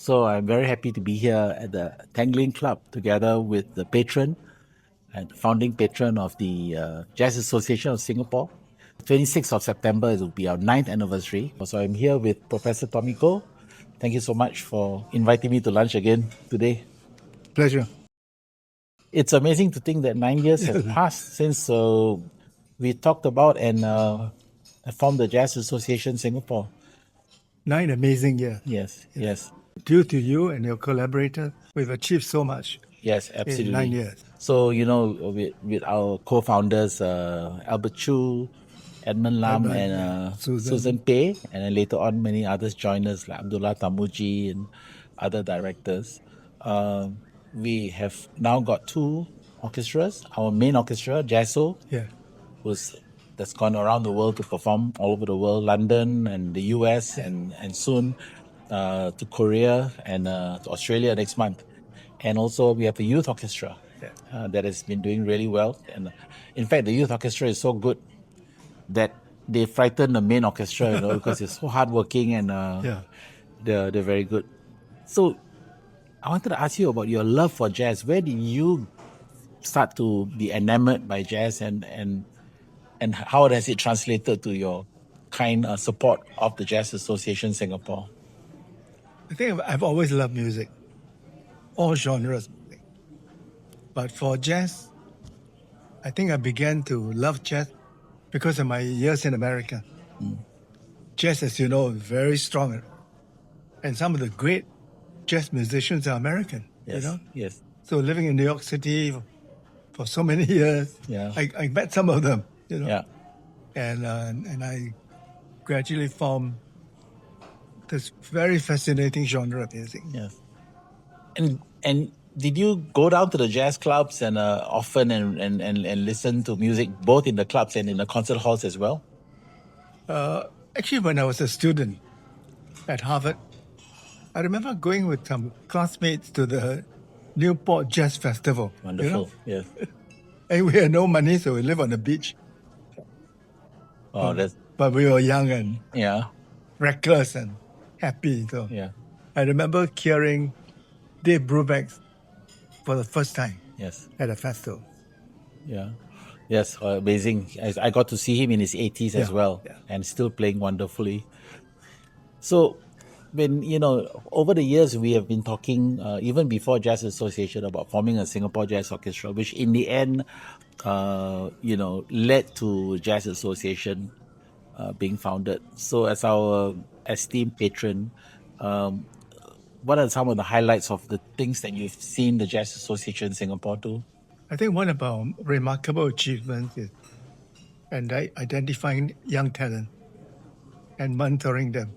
So I'm very happy to be here at the Tangling Club together with the patron and founding patron of the Jazz Association of Singapore. 26th of September, it will be our 9th anniversary. So I'm here with Professor Tommy Goh. Thank you so much for inviting me to lunch again today. Pleasure. It's amazing to think that 9 years have passed since we talked about and formed the Jazz Association Singapore. 9 amazing years. Yes. Due to you and your collaborators, we've achieved so much Yes, absolutely. in 9 years. So, with our co-founders, Albert Chu, Edmund Lam, and Susan Pei, and then later on many others joined us, like Abdullah Tamuji and other directors. We have now got 2 orchestras. Our main orchestra, Jazzo, that's gone around the world to perform all over the world, London and the US, and soon to Korea and to Australia next month. And also we have a youth orchestra that has been doing really well. And in fact, the youth orchestra is so good that they frighten the main orchestra, because it's so hardworking and they're very good. So I wanted to ask you about your love for jazz. Where did you start to be enamored by jazz, and how has it translated to your kind support of the Jazz Association Singapore? I think I've always loved music, all genres. But for jazz, I think I began to love jazz because of my years in America. Jazz, as you know, is very strong. And some of the great jazz musicians are American, Yes. So living in New York City for so many years, I met some of them, And I gradually formed this very fascinating genre of music. Yes. And did you go down to the jazz clubs and often and listen to music both in the clubs and in the concert halls as well? Actually, when I was a student at Harvard, I remember going with some classmates to the Newport Jazz Festival. Wonderful, yes. And we had no money, so we lived on the beach. Oh, but we were young and reckless and happy. So I remember hearing Dave Brubeck for the first time at a festival. Yes, amazing. I got to see him in his 80s as well, and still playing wonderfully. So when, over the years we have been talking, even before Jazz Association, about forming a Singapore Jazz Orchestra, which in the end, led to Jazz Association being founded. So as our esteemed patron, what are some of the highlights of the things that you've seen the Jazz Association Singapore do? I think one of our remarkable achievements is identifying young talent and mentoring them.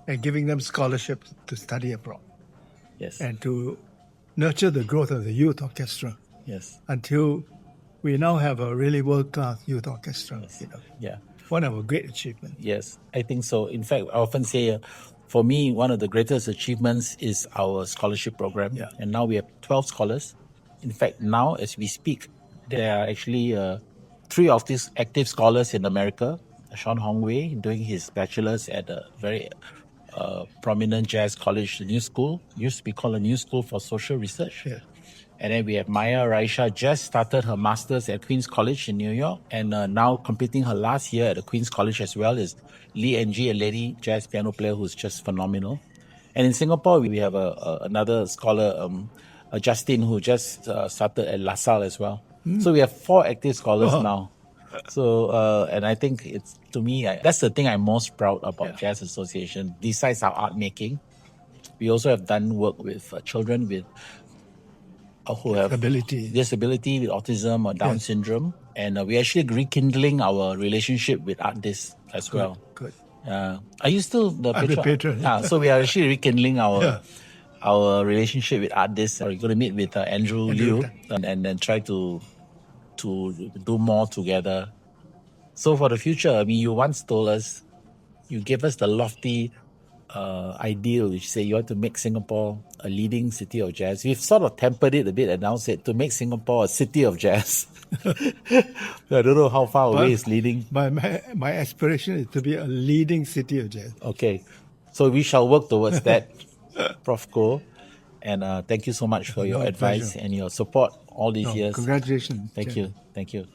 And giving them scholarships to study abroad. Yes. And to nurture the growth of the youth orchestra. Yes. Until we now have a really world-class youth orchestra. Yes. One of our great achievements. Yes, I think so. In fact, I often say, for me, one of the greatest achievements is our scholarship program. And now we have 12 scholars. In fact, now as we speak, there are actually 3 of these active scholars in America. Sean Hongwei doing his bachelor's at a very prominent jazz college, the New School, used to be called a New School for Social Research. And then we have Maya Raisha, just started her master's at Queen's College in New York, and now completing her last year at the Queen's College as well is Lee Ng, a lady jazz piano player who's just phenomenal. And in Singapore, we have another scholar, Justin, who just started at La Salle as well. So we have 4 active scholars now. So, and I think it's, to me, that's the thing I'm most proud about Jazz Association. Besides our art making, we also have done work with children with who have disability, with autism or Down syndrome, and we're actually rekindling our relationship with artists as well. Good. Are you still the patron? I'm the patron. So we are actually rekindling our relationship with artists. We're going to meet with Andrew Liu and then try to do more together. So for the future, you once told us, you gave us the lofty ideal, which say you want to make Singapore a leading city of jazz. We've sort of tempered it a bit and now said to make Singapore a city of jazz. I don't know how far away it's leading. My aspiration is to be a leading city of jazz. Okay, so we shall work towards that. Prof. Ko. And thank you so much for your No, advice pleasure. and your support all these No, years. congratulations. Thank Jeff. you. Thank you.